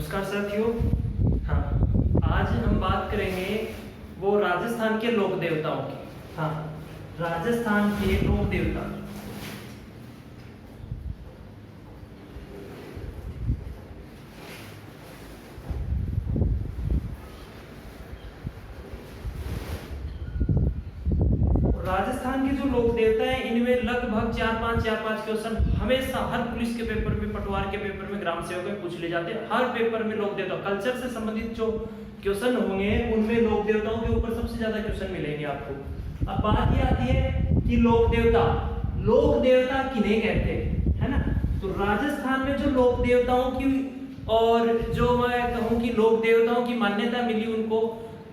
नमस्कार साथियों। हाँ, आज हम बात करेंगे वो राजस्थान के लोक देवताओं की। हाँ, राजस्थान के लोक देवता। राजस्थान के जो लोक देवता हैं इनमें लगभग चार पांच क्वेश्चन हमेशा हर पुलिस के पेपर में, पटवार के पेपर में, ग्राम सेवक में पूछ ले जाते हैं। हर पेपर में लोक देवता कल्चर से संबंधित जो क्वेश्चन होंगे उनमें लोक देवताओं के ऊपर सबसे ज्यादा क्वेश्चन मिलेंगे आपको। अब बात ये आती है कि लोक देवता किन्हें कहते हैं, है ना। तो राजस्थान में जो लोक देवताओं की और जो मैं कहूँ कि लोक देवताओं की मान्यता मिली उनको,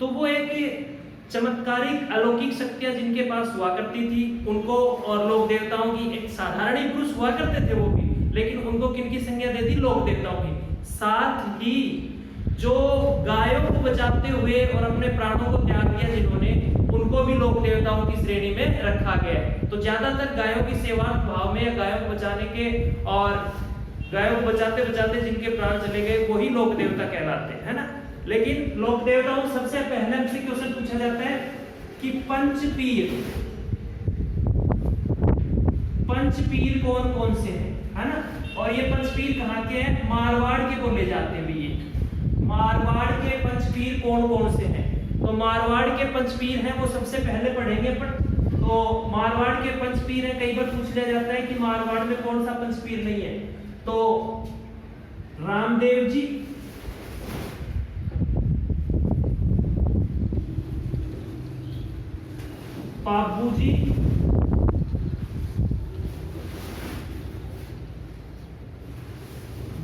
तो वो एक चमत्कारिक अलौकिक शक्तियां जिनके पास हुआ करती थी उनको, और लोक देवताओं की एक साधारण ही पुरुष हुआ करते थे वो भी, लेकिन उनको किनकी संज्ञा दे दी? लोक देवताओं की। साथ ही जो गायों को बचाते हुए और अपने प्राणों को त्याग दिया जिन्होंने, उनको भी लोक देवताओं की श्रेणी में रखा गया है। तो ज्यादातर गायों की सेवा भाव में या गायों को बचाने के और गायों को बचाते बचाते जिनके प्राण चले गए वही लोक देवता कहलाते हैं, है ना। लेकिन लोक देवताओं सबसे पहले हमसे क्वेश्चन पूछा जाता है कि पंचपीर कौन कौन से हैं, है ना। और ये पंचपीर कहाँ के हैं? मारवाड़ के बोले जाते हैं ये। मारवाड़ के पंचपीर कौन कौन से हैं? तो मारवाड़ के पंचपीर हैं वो सबसे पहले पढ़ेंगे। तो मारवाड़ के पंचपीर हैं, कई बार पूछ लिया जाता है कि मारवाड़ में कौन सा पंचपीर नहीं है। तो रामदेव जी, पाबू जी,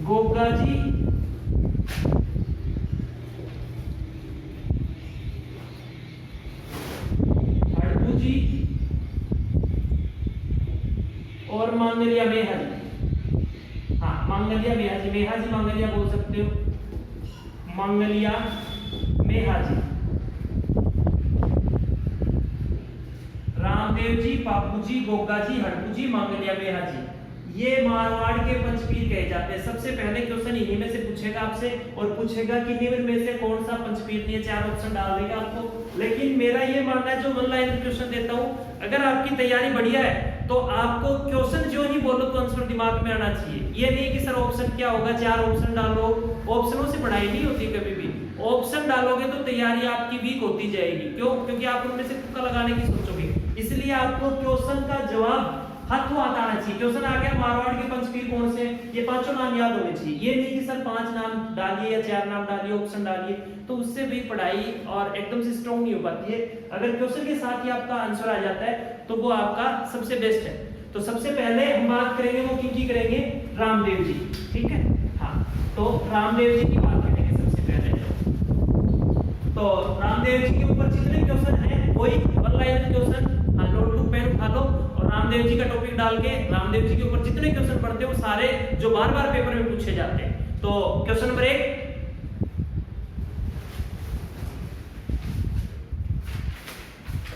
गोगा जी, हड़कू जी और मांगलिया मेहा जी। हाँ, मांगलिया मेहा जी मांगलिया बोल सकते हो, मांगलिया मेहा जी, रामदेव जी, पापू जी, गोगा जी, हड़कू जी, मांगलिया मेहा जी, ये मारवाड़ के पंचपीर कहे जाते हैं। सबसे पहले क्वेश्चन इन्हीं में से पूछेगा आपसे, और पूछेगा कि निम्न में से कौन सा पंचपीर नहीं है। 4 ऑप्शन डाल देगा आपको। लेकिन मेरा ये मानना है, जो वन लाइन क्वेश्चन देता हूं, अगर आपकी तैयारी बढ़िया है तो आपको क्वेश्चन जो ही बोलो तो आंसर दिमाग में आना चाहिए। ये नहीं कि सर ऑप्शन क्या होगा, 4 ऑप्शन डालो। ऑप्शनों से पढ़ाई नहीं होती कभी भी। ऑप्शन डालोगे तो तैयारी आपकी वीक होती जाएगी। क्यों? क्योंकि आप उनमें से तुक्का लगाने की सोचोगे। इसलिए आपको क्वेश्चन का जवाब हाथों हाथ आना चाहिए। क्वेश्चन आ गया मारवाड़ के पंचपीर कौन से, ये 5 नाम याद होने चाहिए। ये नहीं कि सर 5 नाम डालिए या 4 नाम डालिए, ऑप्शन डालिए, तो उससे भी पढ़ाई और एकदम से स्ट्रॉन्ग नहीं हो पाती है। अगर क्वेश्चन के साथ ही आपका आंसर आ जाता है तो वो आपका सबसे बेस्ट है। तो सबसे पहले हम बात करेंगे वो किनकी करेंगे? रामदेव जी, ठीक है। हाँ, तो रामदेव जी की बात करेंगे सबसे पहले। तो रामदेव जी के ऊपर जितने क्वेश्चन हैं वही one line question, notebook pen उठा लो और रामदेव जी का टॉपिक डाल के रामदेव जी के ऊपर जितने क्वेश्चन पढ़ते हैं वो सारे जो बार बार पेपर में पूछे जाते हैं। तो क्वेश्चन नंबर 1,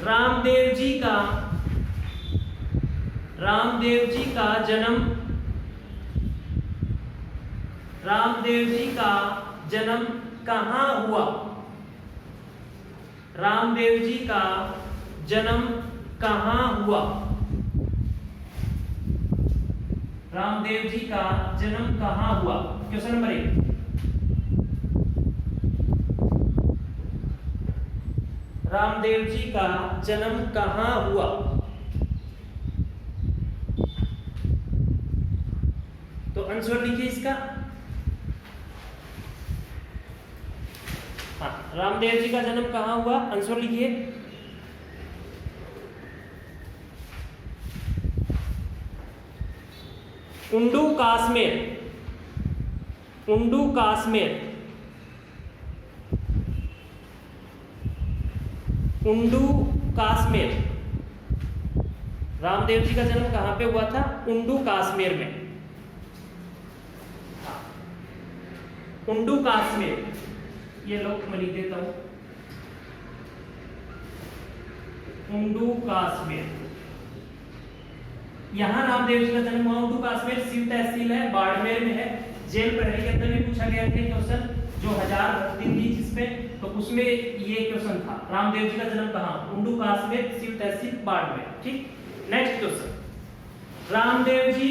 रामदेव जी का जन्म कहां हुआ? रामदेव जी का जन्म कहां हुआ? रामदेव जी का जन्म कहां हुआ? क्वेश्चन नंबर 1, रामदेव जी का जन्म कहां हुआ? तो आंसर लिखिए इसका। हाँ, रामदेव जी का जन्म कहां हुआ? आंसर लिखिए। उंडू काश्मीर, रामदेव जी का जन्म कहां पे हुआ था? उंडू काश्मीर में। उंडू काश्मीर, ये लोग मैं लिख देता हूं, उंडू काश्मीर। यहाँ रामदेव जी का जन्म हुआ। उंडू काश्मीर शिव तहसील है, बाड़मेर में है। जेल प्रहरी के अंदर भी पूछा गया था क्वेश्चन, जो 1000 भर्ती थी जिसमें, तो उसमें ये क्वेश्चन था, रामदेव जी का जन्म कहाँ, उंडुकास में, शिव तहसील बाढ़ में। ठीक, नेक्स्ट क्वेश्चन, रामदेव जी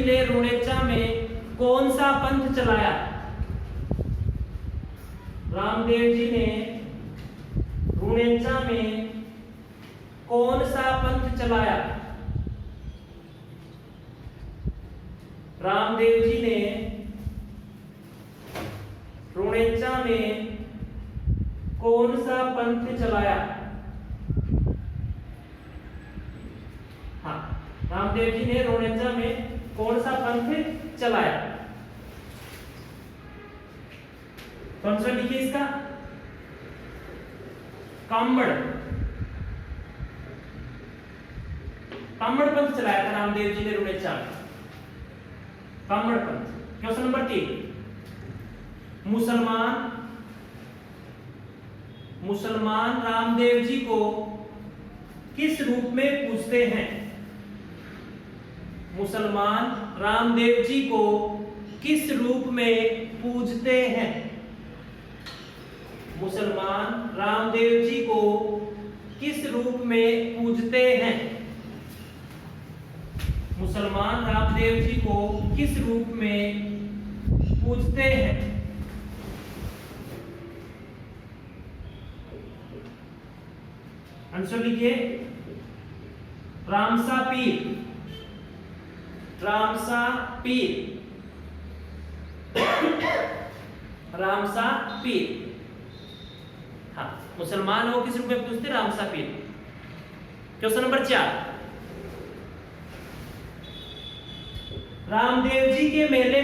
ने रुणेचा में कौन सा पंथ चलाया? रामदेव जी ने रुणेचा में कौन सा पंथ चलाया? रामदेव जी ने रुणेचा में कौन सा पंथ चलाया? हाँ, रामदेव जी ने रुणेचा में कौन सा पंथ चलाया? कौन सा लिखिए इसका, कांबड़ पंथ चलाया था रामदेव जी ने रुणेचा में, कांबड़ पंथ। क्वेश्चन नंबर 3, मुसलमान रामदेव जी को किस रूप में पूजते हैं? मुसलमान रामदेव जी को किस रूप में पूजते हैं? मुसलमान रामदेव जी को किस रूप में पूजते हैं? मुसलमान रामदेव जी को किस रूप में पूजते हैं? आंसर लिखिए, रामसा पीर, रामसा पीर, रामसा पीर। हाँ, मुसलमान वो किस रूप में पूजते? रामसा पीर। क्वेश्चन नंबर 4, रामदेव जी के मेले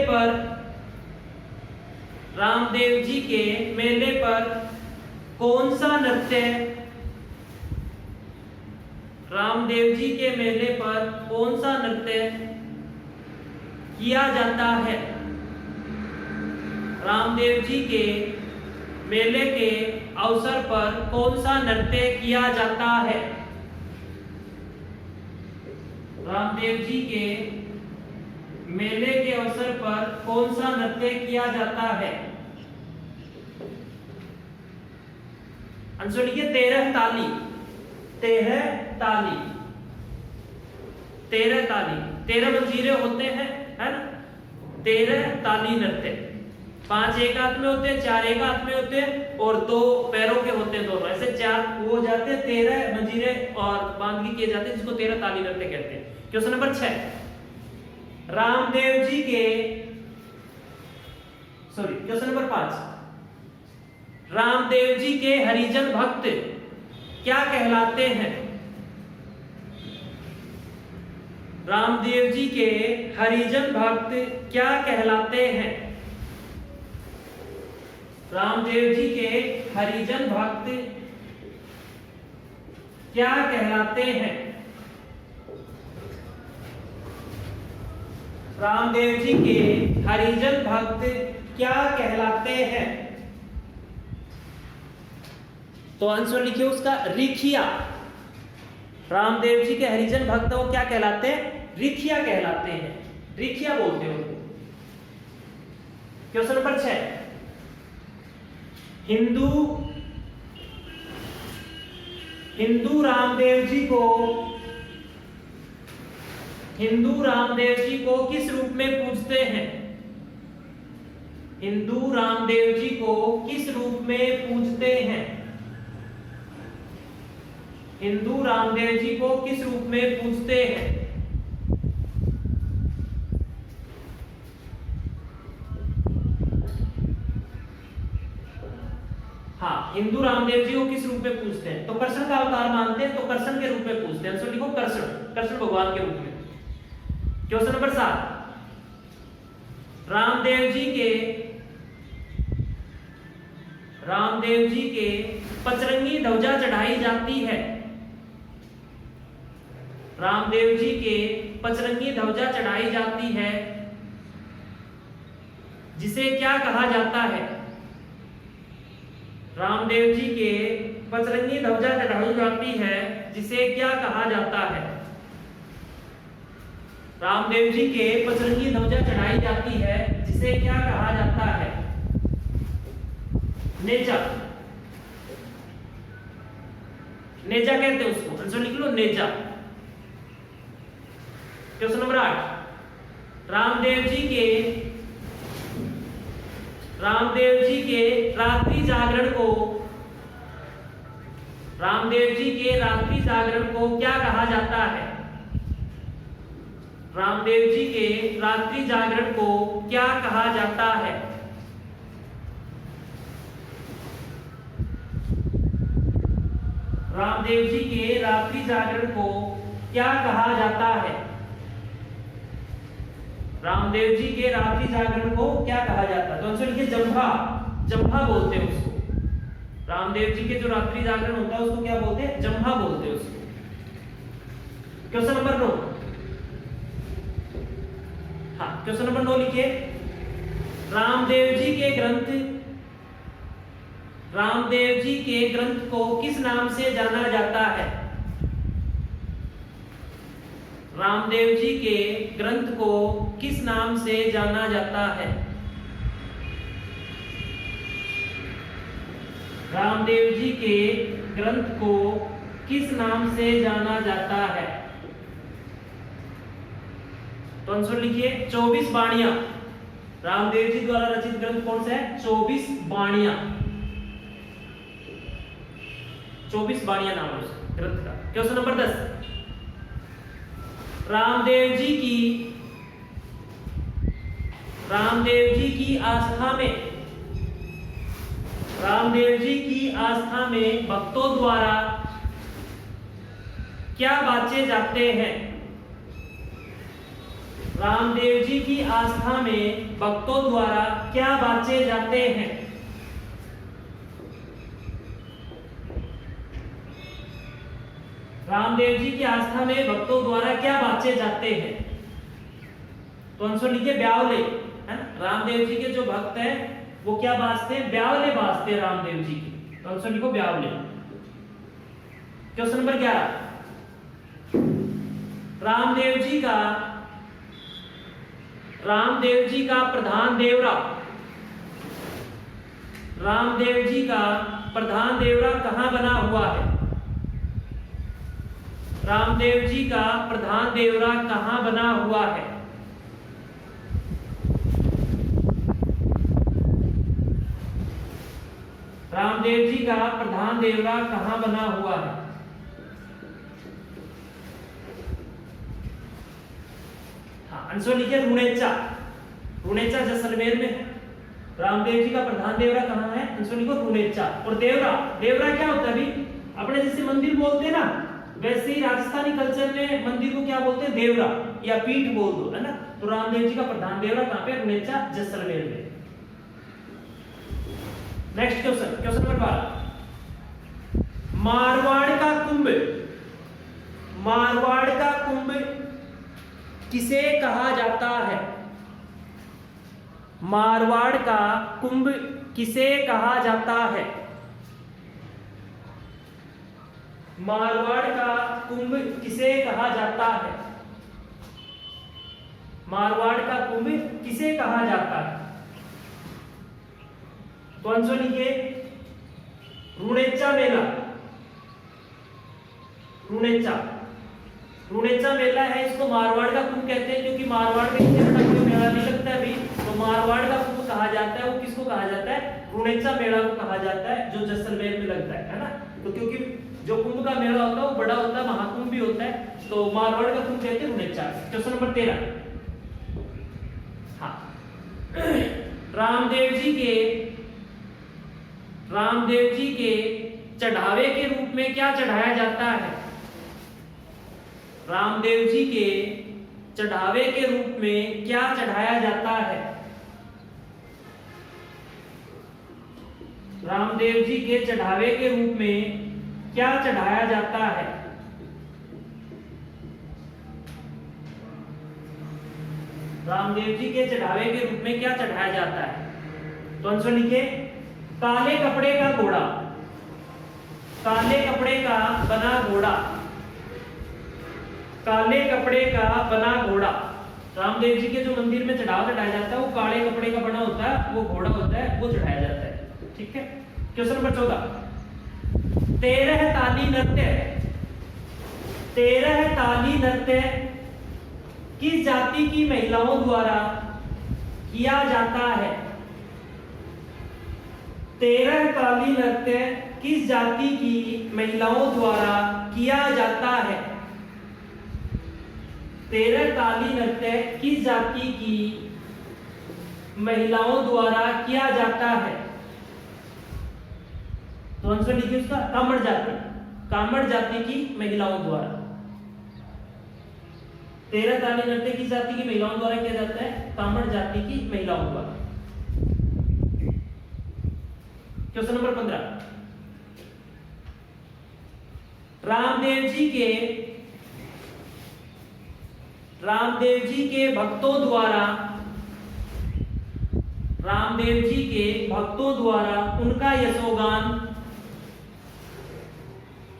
पर कौन सा नृत्य, रामदेव जी के मेले पर कौन सा नृत्य किया जाता है? रामदेव जी के मेले के अवसर पर कौन सा नृत्य किया जाता है? रामदेव जी के मेले के अवसर पर कौन सा नृत्य किया जाता है? आंसर लिखिए, 13 ताली, 13 ताली, 13 ताली, 13 मंजीरे होते हैं, है ना, 13 ताली नृत्य। 5 एक हाथ में होते हैं, 4 एक हाथ में होते हैं और 2 पैरों के होते हैं दोनों, ऐसे 4 वो जाते हैं, 13 मंजीरे और बांध के किए जाते हैं, जिसको 13 ताली नृत्य कहते हैं। Question number 6, question number 5, Ramdev ji के हरिजन भक्त क्या कहलाते हैं? रामदेव जी के हरिजन भक्त क्या कहलाते हैं? रामदेव जी के हरिजन भक्त क्या कहलाते हैं? रामदेव जी के हरिजन भक्त क्या कहलाते हैं? तो आंसर लिखिए उसका, रिखिया। रामदेव जी के हरिजन भक्त वो क्या कहलाते हैं? रिखिया कहलाते हैं, रिखिया बोलते हैं उनको। क्वेश्चन नंबर 6, हिंदू रामदेव जी को किस रूप में पूजते हैं? हिंदू रामदेव जी को किस रूप में पूजते हैं? हिंदू रामदेव जी को किस रूप में पूजते हैं? हाँ, हिंदू रामदेव जी को किस रूप में पूजते हैं? तो कृष्ण का अवतार मानते हैं, तो कृष्ण के रूप में पूजते हैं। आंसर लिखो, कृष्ण भगवान के रूप में। क्वेश्चन नंबर 7, रामदेव जी के पचरंगी ध्वजा चढ़ाई जाती है। रामदेव जी के पचरंगी ध्वजा चढ़ाई जाती है, जिसे क्या कहा जाता है? रामदेव जी के पचरंगी ध्वजा चढ़ाई जाती है जिसे क्या कहा जाता है? रामदेव जी के पचरंगी ध्वजा चढ़ाई जाती है जिसे क्या कहा जाता है? नेजा। नेजा कहते हैं उसको, आंसर लिख लो नेजा। क्वेश्चन नंबर 8, रामदेव जी के रात्रि जागरण को क्या कहा जाता है? रामदेव जी के रात्रि जागरण को क्या कहा जाता है? रामदेव जी के रात्रि जागरण को क्या कहा जाता है? रामदेव जी के रात्रि जागरण को क्या कहा जाता है? तो आंसर लिखिए जंभा। जंभा बोलते हैं उसको। रामदेव जी के जो रात्रि जागरण होता है उसको क्या बोलते हैं? जंभा बोलते हैं उसको। Question number 9। हाँ, क्वेश्चन नंबर 9 लिखिए। रामदेव जी के ग्रंथ को किस नाम से जाना जाता है? रामदेव जी के ग्रंथ को किस नाम से जाना जाता है? रामदेव जी के ग्रंथ को किस नाम से जाना जाता है? तो आंसर लिखिए 24 बाणियां। रामदेव जी द्वारा रचित ग्रंथ कौन सा है? 24 बाणियां। 24 बाणियां नाम है उस ग्रंथ का। क्वेश्चन नंबर 10, रामदेव जी की आस्था में भक्तों द्वारा क्या बाचे जाते हैं? रामदेव जी की आस्था में भक्तों द्वारा क्या बाचे जाते हैं? रामदेव जी की आस्था में भक्तों द्वारा क्या बाचे जाते हैं? तो आंसर लिखिए ब्यावले, है ना। रामदेव जी के जो भक्त हैं वो क्या बाजते हैं? ब्यावले बाजते हैं रामदेव जी की। तो आंसर लिखो ब्यावले। क्वेश्चन नंबर 11, रामदेव जी का प्रधान देवरा कहां बना हुआ है? रामदेव जी का प्रधान देवरा कहां बना हुआ है? रामदेव जी का प्रधान देवरा कहां बना हुआ है? हाँ, आंसर लिखिए रुणेचा। रुणेचा जैसलमेर में है। रामदेव जी का प्रधान देवरा कहां है? आंसर लिखो रुणेचा। और देवरा क्या होता है? अभी अपने जैसे मंदिर बोलते हैं ना, वैसे ही राजस्थानी कल्चर में मंदिर को क्या बोलते हैं? देवरा या पीठ बोल दो, है ना। तो रामदेव जी का प्रधान देवरा कहां पे? रुणेचा जैसलमेर में। नेक्स्ट क्वेश्चन नंबर 12, मारवाड़ का कुंभ किसे कहा जाता है? मारवाड़ का कुंभ किसे कहा जाता है? मारवाड़ का कुंभ किसे कहा जाता है? मारवाड़ का कुंभ किसे कहा जाता है? तो आंसर लिखिए रुणेचा मेला। रुणेचा मेला है, इसको मारवाड़ का कुंभ कहते हैं, क्योंकि मारवाड़ में इतना बड़ा कोई मेला नहीं लगता है अभी। तो मारवाड़ का कुंभ कहा जाता है, वो किसको कहा जाता है? रुणेचा मेला को कहा जाता है, जो जैसलमेर में लगता है ना। तो क्योंकि जो कुंभ का मेला होता है वो बड़ा होता है, महाकुंभ भी होता है, तो मारवाड़ का कुंभ कहते हैं रुणेचा। क्वेश्चन नंबर 13, हाँ, रामदेव जी के चढ़ावे के रूप में क्या चढ़ाया जाता है? रामदेव जी के चढ़ावे के रूप में क्या चढ़ाया जाता है? रामदेव जी के चढ़ावे के रूप में क्या चढ़ाया जाता है? रामदेव जी के चढ़ावे के रूप में क्या चढ़ाया जाता है? तो आंसर लिखिए काले कपड़े का घोड़ा, काले कपड़े का बना घोड़ा, काले कपड़े का बना घोड़ा। रामदेव जी के जो मंदिर में चढ़ावा चढ़ाया जाता है वो काले कपड़े का बना होता है, वो घोड़ा होता है, वो चढ़ाया जाता है। ठीक है। क्वेश्चन नंबर 14, 13 ताली नृत्य, 13 ताली नृत्य किस जाति की महिलाओं द्वारा किया जाता है? 13 ताली नृत्य किस जाति की महिलाओं द्वारा किया जाता है? 13 ताली नृत्य किस जाति की महिलाओं द्वारा किया जाता है? तो आंसर लिखिए उसका, कामड़ जाति, कामड़ जाति की महिलाओं द्वारा। 13 ताली नृत्य किस जाति की महिलाओं द्वारा किया जाता है? कामड़ जाति की महिलाओं द्वारा। क्वेश्चन नंबर 15, रामदेव जी के भक्तों द्वारा, रामदेव जी के भक्तों द्वारा उनका यशोगान,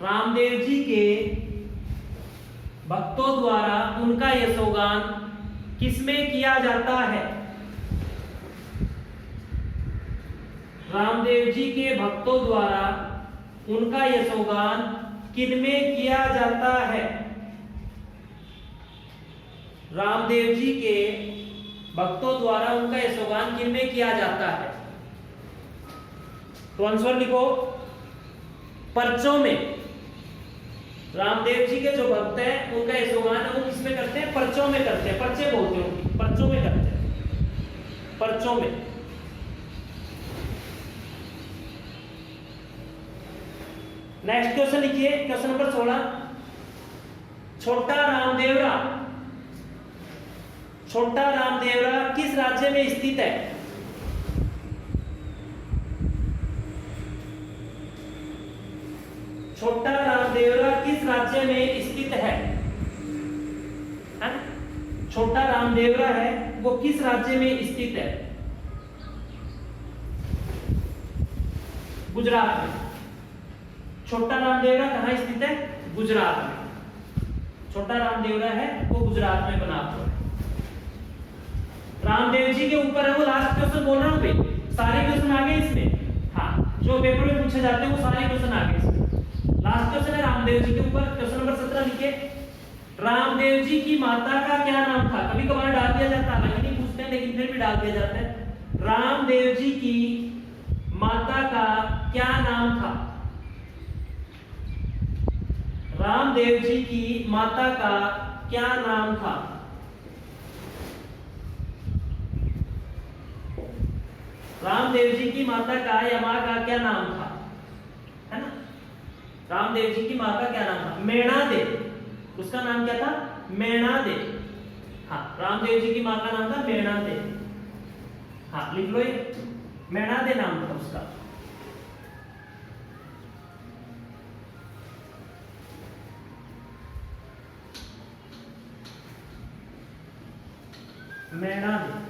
रामदेव जी के भक्तों द्वारा उनका यशोगान किसमें किया जाता है? रामदेव जी के भक्तों द्वारा उनका यशोगान किनमें किया जाता है? रामदेव जी के भक्तों द्वारा उनका यशोगान किनमें किया जाता है? तो आंसर लिखो, पर्चों में। रामदेव जी के जो भक्त हैं उनका यशोगान है वो किसमें करते हैं? पर्चों में करते हैं। पर्चे बोलते हैं, पर्चों में करते हैं, पर्चों में। नेक्स्ट क्वेश्चन लिखिए, क्वेश्चन नंबर 16, छोटा रामदेवरा, छोटा रामदेवरा किस राज्य में स्थित है? छोटा रामदेवरा किस राज्य में स्थित है? छोटा रामदेवरा है वो किस राज्य में स्थित है? गुजरात में। छोटा रामदेवरा कहाँ स्थित है? गुजरात में। छोटा रामदेवरा है वो गुजरात में बना हुआ है। रामदेव जी के ऊपर है वो लास्ट क्वेश्चन बोल रहा हूं भाई, सारे क्वेश्चन आ गए इसमें। हाँ, जो पेपर में पूछे जाते हैं वो सारे क्वेश्चन आ गए इसमें। लास्ट क्वेश्चन है रामदेव जी के ऊपर। क्वेश्चन नंबर 17 लिखिए, रामदेव जी की माता का क्या नाम था? कभी कभार डाल दिया जाता है, नहीं पूछते हैं लेकिन फिर भी डाल दिया जाता है। रामदेव जी की माता का क्या नाम था? रामदेव जी की माता का क्या नाम था? रामदेव जी की माता का या मां का क्या नाम था? है ना, रामदेव जी की मां का क्या नाम था? मेणा दे। उसका नाम क्या था? मेणा दे। हाँ, रामदेव जी की मां का नाम था मेणा दे। हाँ, लिख लो, ये मेणा दे नाम था उसका। मेणा दे।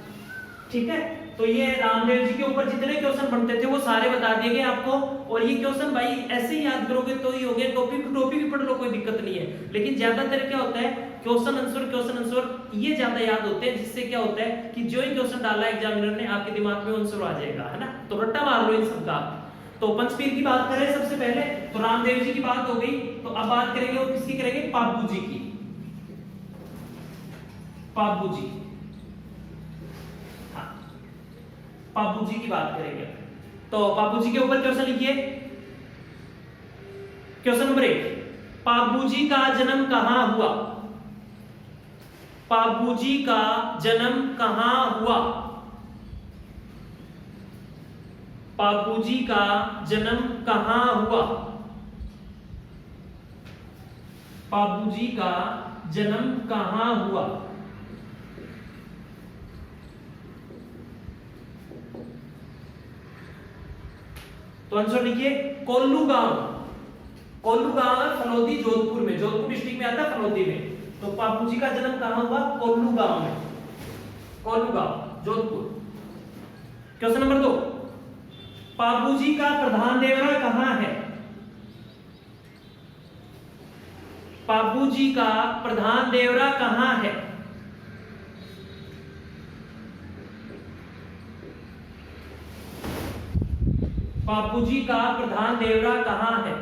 ठीक है, तो ये रामदेव जी के ऊपर जितने क्वेश्चन बनते थे वो सारे बता दिए गए आपको। और ये क्वेश्चन भाई ऐसे ही याद करोगे तो ही हो गया, टॉपिक टू टॉपिक भी पढ़ लो, कोई दिक्कत नहीं है। लेकिन ज्यादातर क्या होता है, क्वेश्चन आंसर ये ज्यादा याद होते हैं, जिससे क्या होता है कि जो ही क्वेश्चन डाला एग्जामिनर ने आपके दिमाग में आंसर आ जाएगा, है ना। तो रट्टा मार लो इन सबका। तो पंचपीर की बात करें सबसे पहले, तो रामदेव जी की बात हो गई। तो अब बात करेंगे वो किसकी करेंगे? पापू जी की। पापू जी, पापू जी की बात करेंगे। तो पापू जी के ऊपर क्वेश्चन लिखिए। क्वेश्चन नंबर 1, पापू जी का जन्म कहां हुआ? पापू जी का जन्म कहां हुआ? पापू जी का जन्म कहां हुआ? पापू जी का जन्म कहां हुआ? तो आंसर लिखिए, कोल्लू गांव। कोल्लू गांव है फलोदी, जोधपुर में, जोधपुर डिस्ट्रिक्ट में आता है, फलोदी में। तो पापू जी का जन्म कहां हुआ? कोल्लू गांव में, कोल्लू गांव, जोधपुर। क्वेश्चन नंबर 2, पाबूजी का प्रधान देवरा कहाँ है? पाबूजी का प्रधान देवरा कहाँ है? पाबूजी का प्रधान देवरा कहाँ है?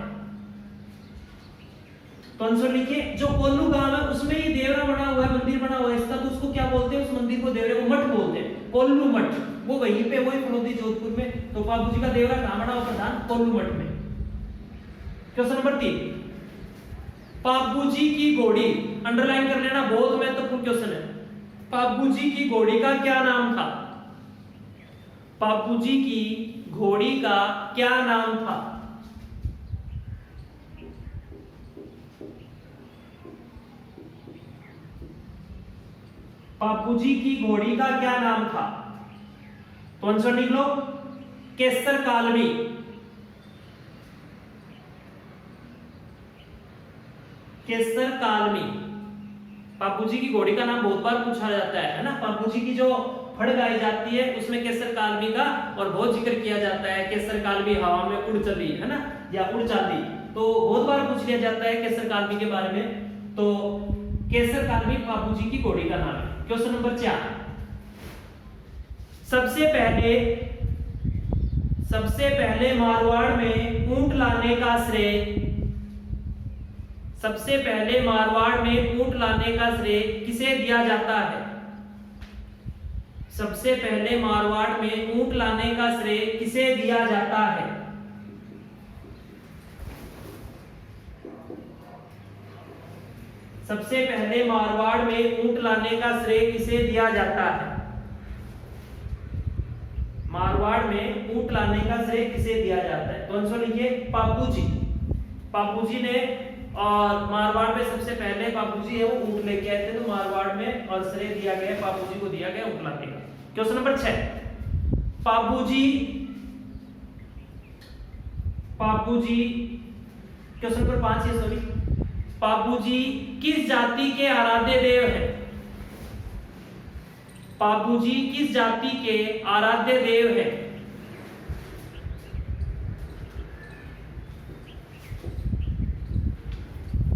तो आंसर लिखिए। जो कोल्लू गांव है उसमें ये देवरा बना हुआ है, मंदिर बना हुआ है इसका, तो उसको क्या बोलते हैं? उस मंदिर को, देवरे को मठ बोलते हैं, कोल्लू मठ। वो वहीं पे, वही फलोदी जोधपुर में। तो पाबूजी का देवरा कहाँ बना हुआ प्रधान? कोल्लू मठ में। क्वेश्चन नंबर 3, पाबूजी की घोड़ी, अंडरलाइन कर लेना, बहुत महत्वपूर्ण क्वेश्चन है। पाबूजी की घोड़ी का क्या नाम था? पाबूजी की घोड़ी का क्या नाम था? पाबूजी की घोड़ी का क्या नाम था? तो आंसर लिख लो, केसर कालवी। केसर कालवी। पाबूजी की घोड़ी का नाम बहुत बार पूछा जाता है ना। पाबूजी की जो फड़ गाई जाती है उसमें केसर कालवी का और बहुत जिक्र किया जाता है। केसर कालवी हवा में उड़ चली, है ना, या उड़ चाली, तो बहुत बार पूछ लिया जाता है केसर कालवी के बारे में। तो केसर कालवी पाबूजी की घोड़ी का नाम है। क्वेश्चन नंबर 4, सबसे पहले मारवाड़ में ऊंट लाने का श्रेय, सबसे पहले मारवाड़ में ऊंट लाने का श्रेय किसे दिया जाता है? सबसे पहले मारवाड़ में ऊंट लाने का श्रेय किसे दिया जाता है? सबसे पहले मारवाड़ में ऊंट लाने का श्रेय किसे दिया जाता है? मारवाड़ में ऊंट लाने का श्रेय किसे दिया जाता है? तो आंसर लिखिए, पाबूजी। पाबूजी ने, और मारवाड़ में सबसे पहले पाबूजी है वो ऊंट लेके आए थे, तो मारवाड़ में और श्रेय दिया गया, पाबूजी को दिया गया ऊंट लाने का। क्वेश्चन नंबर 6, क्वेश्चन नंबर 5 है, सॉरी। पाबूजी किस जाति के आराध्य देव हैं? पाबूजी किस जाति के आराध्य देव हैं?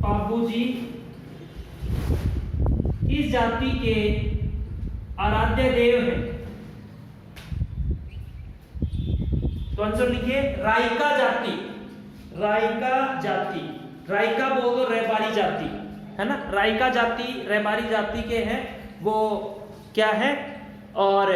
पाबूजी किस जाति के आराध्य देव हैं? तो आंसर लिखिए, राइका जाति। राइका जाति, राइका बोल दो रेबारी जाति, है ना। राइका जाति रेबारी जाति के हैं, वो क्या है? और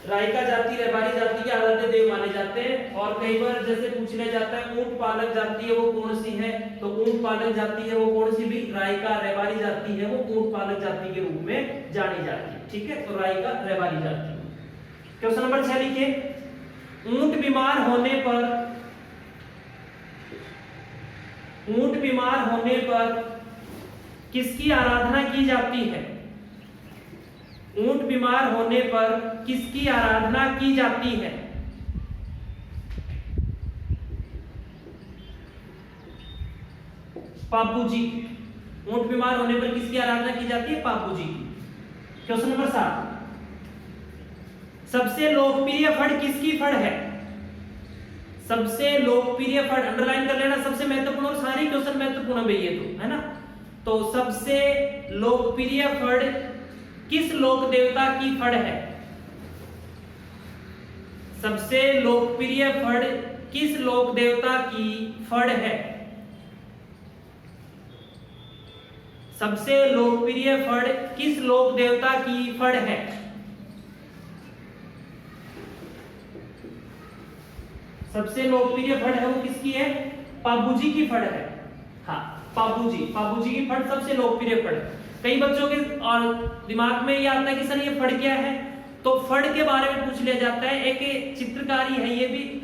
राइका जाति रेबारी जाति के आराध्य देव माने जाते हैं। और कई बार जैसे पूछ लिया जाता है ऊंट पालक जाति है वो कौन सी है, तो ऊंट पालक जाति है वो कौन सी? भी राइका रेबारी जाति है, वो ऊंट पालक जाति के रूप में जानी जाती है, ठीक है। तो राइका रेबारी जाति। क्वेश्चन नंबर 6 लिखिए, ऊंट बीमार होने पर किसकी आराधना की जाती है? ऊंट बीमार होने पर किसकी आराधना की जाती है? पाबूजी। ऊंट बीमार होने पर किसकी आराधना की जाती है? पाबूजी की। क्वेश्चन नंबर 7, सबसे लोकप्रिय फड़ किसकी फड़ है? सबसे लोकप्रिय फड़, अंडरलाइन कर लेना, सबसे महत्वपूर्ण, और सारे क्वेश्चन महत्वपूर्ण है ये तो, है ना। तो सबसे लोकप्रिय फड़ किस लोक देवता की फड़ है? सबसे लोकप्रिय फड़ किस लोक देवता की फड़ है? सबसे लोकप्रिय फड़ किस लोक देवता की फड़ है? सबसे लोकप्रिय फड़ है वो किसकी है? पाबूजी की फड़ है। हाँ, पाबूजी की फड़ सबसे लोकप्रिय फड़। कई बच्चों के और दिमाग में ये आता है कि सर ये फड़ क्या है, तो फड़ के बारे में पूछ लिया जाता है। एक चित्रकारी है ये भी,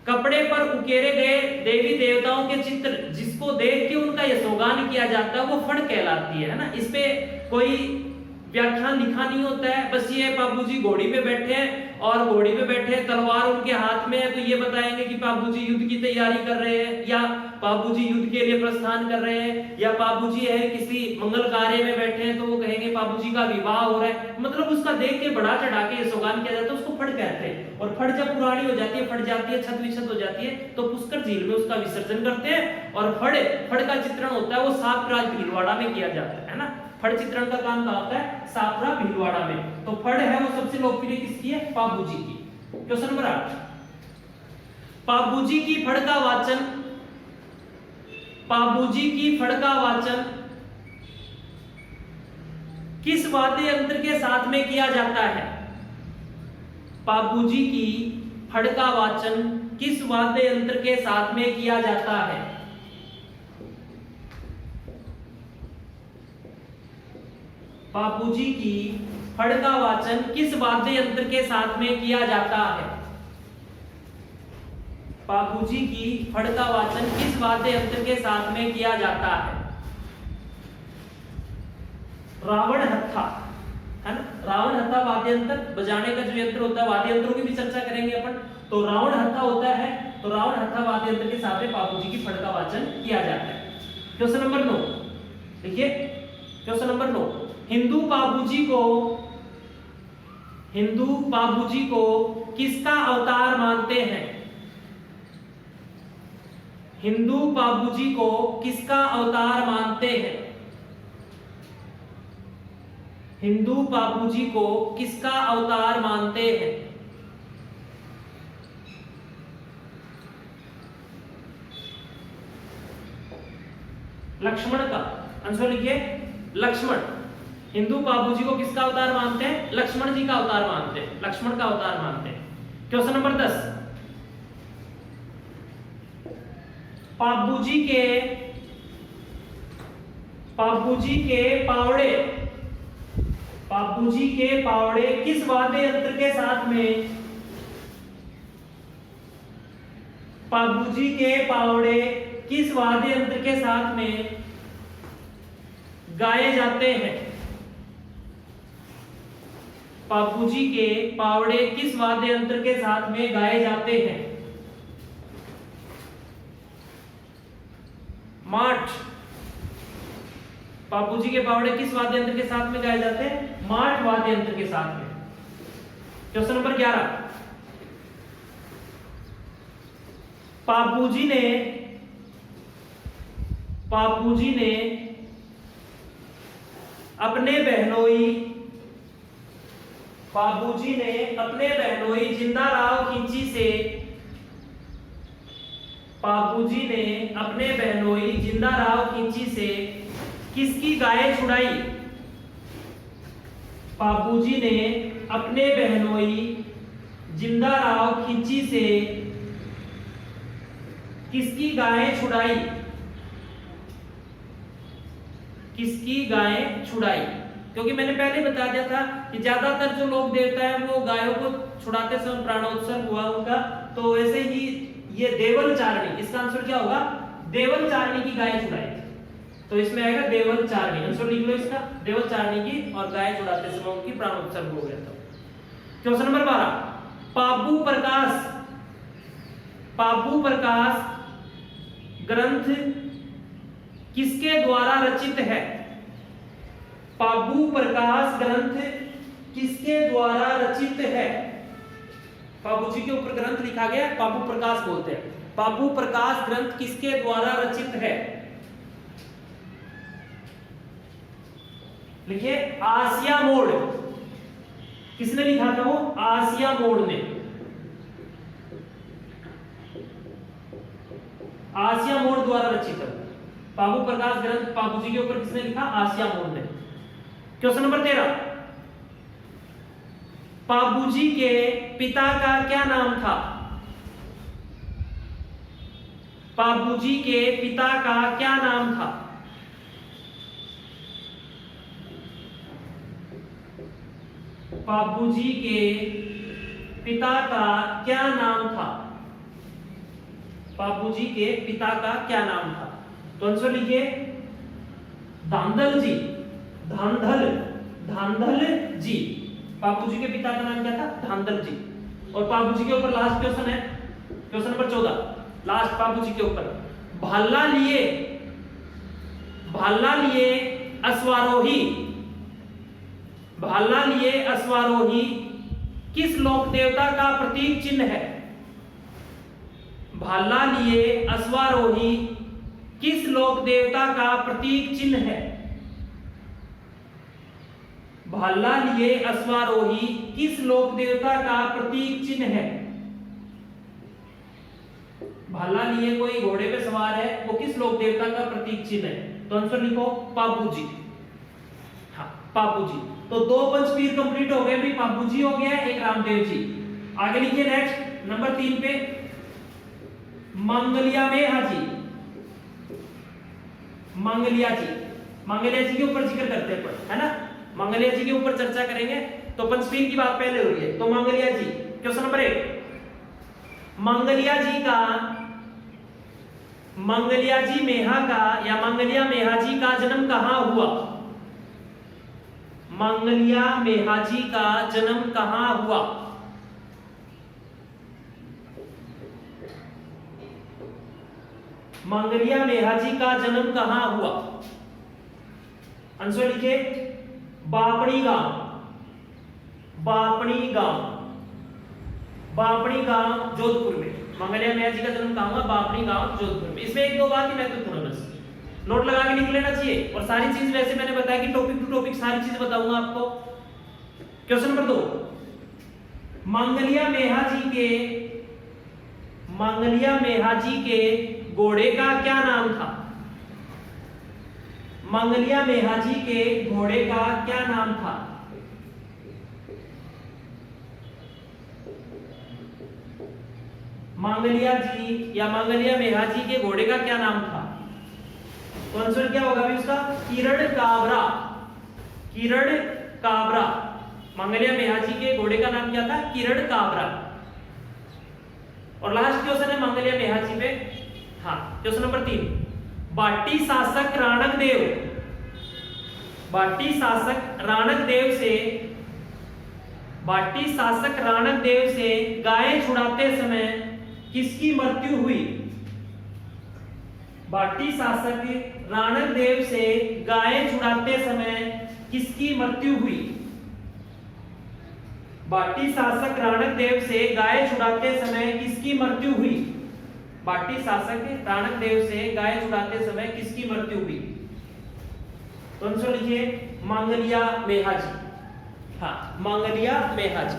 कपड़े पर उकेरे गए देवी देवताओं के चित्र जिसको देख के उनका यशोगान किया जाता है वो फड़ कहलाती है ना। इस पे कोई व्याख्यान लिखा नहीं होता है, बस ये बाबूजी घोड़ी पे बैठे हैं और घोड़ी पे बैठे हैं, तलवार उनके हाथ में है, तो ये बताएंगे कि बाबूजी युद्ध की तैयारी कर रहे हैं, या बाबूजी युद्ध के लिए प्रस्थान कर रहे हैं, या बाबूजी है किसी मंगल कार्य में बैठे हैं तो वो कहेंगे बाबूजी का विवाह हो रहा है। मतलब उसका देख के बढ़ा चढ़ा के यशोगान किया जाता है, उसको फट कहते हैं। और फट जब पुरानी हो जाती है, फट जाती है, छत विछत हो जाती है, तो पुष्कर झील में उसका विसर्जन करते हैं। और फड़ का चित्रण होता है वो सापराज भीलवाड़ा में किया जाता है ना। फड़ चित्रण का काम कहाँ होता है? सापरा भीलवाड़ा में। तो फड़ है वो सबसे लोकप्रिय किसकी है? पाबूजी की। क्वेश्चन नंबर 8, पाबूजी की फड़ का वाचन, पाबूजी की फड़ का वाचन किस वाद्य यंत्र के साथ में किया जाता है? पाबूजी की फड़ का वाचन किस वाद्य यंत्र के साथ में किया जाता है? बाबूजी की फड़ का वाचन किस वाद्य यंत्र के साथ में किया जाता है? बाबूजी की फड़ का वाचन किस वाद्य यंत्र के साथ में किया जाता है? रावण हत्था, है ना। रावण हत्था वाद्य यंत्र, बजाने का जो यंत्र होता है, वाद्य यंत्रों की भी चर्चा करेंगे अपन। तो रावण हत्था होता है, तो रावण हत्था वाद्य यंत्र के साथ में बाबूजी की फड़ का वाचन किया जाता है। क्वेश्चन नंबर 9 देखिए, क्वेश्चन नंबर 9, हिंदू बाबूजी को किसका अवतार मानते हैं? हिंदू बाबूजी को किसका अवतार मानते हैं? हिंदू बाबूजी को किसका अवतार मानते हैं? लक्ष्मण का आंसर लिखिए, लक्ष्मण। हिंदू बाबूजी को किसका अवतार मानते हैं? लक्ष्मण जी का अवतार मानते हैं, लक्ष्मण का अवतार मानते हैं। क्वेश्चन नंबर 10, बाबूजी के पावड़े किस वाद्य यंत्र के साथ में? बाबूजी के पावड़े किस वाद्य यंत्र के साथ में गाए जाते हैं? बाबूजी के पावड़े किस वाद्य यंत्र के साथ में गाए जाते हैं? माठ। बाबूजी के पावड़े किस वाद्य यंत्र के साथ में गाए जाते हैं? माठ वाद्य यंत्र के साथ में। क्वेश्चन नंबर 11, बाबूजी ने अपने बहनोई जिंदाराव खिंची से, बाबूजी ने अपने बहनोई जिंदाराव खिंची से किसकी गाय छुड़ाई? बाबूजी ने अपने बहनोई जिंदाराव खिंची से किसकी गाय छुड़ाई? किसकी गाय छुड़ाई? क्योंकि मैंने पहले बता दिया था कि ज्यादातर जो लोग देवता है वो गायों को छुड़ाते समय प्राणोत्सर्ग हुआ उनका, तो वैसे ही ये देवल चारणी, इसका आंसर क्या होगा? देवल चारणी की गाय छुड़ाई। तो इसमें आएगा देवल चारणी, आंसर लिख लो इसका, देवल चारणी की, और गाय छुड़ाते समय उनकी प्राणोत्सर्ग हो गया था। क्वेश्चन नंबर 12, पाबू प्रकाश ग्रंथ किसके द्वारा रचित है? पाबू प्रकाश ग्रंथ किसके द्वारा रचित है? बाबूजी के ऊपर ग्रंथ लिखा गया, पाबू प्रकाश बोलते हैं। पाबू प्रकाश ग्रंथ किसके द्वारा रचित है? लिखिए, आसिया मोड़। किसने लिखा था वो? आसिया मोड़ ने। आसिया मोड़ द्वारा रचित है पाबू प्रकाश ग्रंथ। बाबूजी के ऊपर किसने लिखा? आसिया मोड़ ने। क्वेश्चन नंबर 13, बाबूजी के पिता का क्या नाम था? बाबूजी के पिता का क्या नाम था? बाबूजी के पिता का क्या नाम था? बाबूजी के पिता का क्या नाम था? तो आंसर लिखिए, धांधल जी। धांधल धांधल जी। बापू जी के पिता का नाम क्या था? धांधल जी। और बापू जी के ऊपर लास्ट क्वेश्चन है, क्वेश्चन नंबर 14, लास्ट बापू जी के ऊपर। भाला लिए अश्वारोही, भाला लिए अश्वारोही किस लोक देवता का प्रतीक चिन्ह है? भाला लिए अश्वारोही किस लोक देवता का प्रतीक चिन्ह है? भाला लिए अश्वारोही किस लोक देवता का प्रतीक चिन्ह है? भाला लिए कोई घोड़े पे सवार है, वो किस लोक देवता का प्रतीक चिन्ह है? तो आंसर लिखो पापू जी। हाँ, पापू जी। तो 2 पंचपीर कंप्लीट हो गए भाई, पापू जी हो गया, एक रामदेव जी। आगे लिखिए नेक्स्ट नंबर 3 पे मंगलिया मेहा जी। मंगलिया जी, मंगलिया जी के ऊपर जिक्र करते हैं, है ना? मंगलिया जी के ऊपर चर्चा करेंगे। तो पंचपीर की बात पहले हो रही है, तो मंगलिया जी, क्वेश्चन नंबर 1, मंगलिया जी मेहा का या मंगलिया मेहा जी का जन्म कहां हुआ? मंगलिया मेहा जी का जन्म कहां हुआ? मंगलिया मेहा जी का जन्म कहां हुआ? आंसर लिखिए बापड़ी गांव, बापड़ी गांव, बापड़ी गांव जोधपुर में। मंगलिया मेहा जी का जन्म कहां हुआ? बापड़ी गांव जोधपुर में। इसमें 1-2 बात ही महत्वपूर्ण है, बस नोट लगा के लिख लेना चाहिए। और सारी चीज वैसे मैंने बताया कि टॉपिक टू टॉपिक सारी चीज बताऊंगा आपको। क्वेश्चन नंबर 2, मंगलिया मेहा जी के घोड़े का क्या नाम था? मंगलिया मेहा जी के घोड़े का क्या नाम था? मंगलिया जी या मंगलिया मेहा जी के घोड़े का क्या नाम था? तो आंसर क्या होगा भी उसका? किरण काबरा, किरण काबरा। मंगलिया मेहा जी के घोड़े का नाम क्या था? किरण काबरा। और लास्ट क्वेश्चन है मंगलिया मेहा जी पे। हाँ, क्वेश्चन नंबर 3, बाटी शासक राणक देव से गाय छुड़ाते समय किसकी मृत्यु हुई? बाटी शासक राणक देव से गाय छुड़ाते समय किसकी मृत्यु हुई? बाटी शासक राणक देव से गाय छुड़ाते समय किसकी मृत्यु हुई? बाटी शासक राणक देव से गाय छुड़ाते समय किसकी मृत्यु हुई? तो आंसर लिखिए मंगलिया मेहा जी। हाँ, मंगलिया मेहा जी।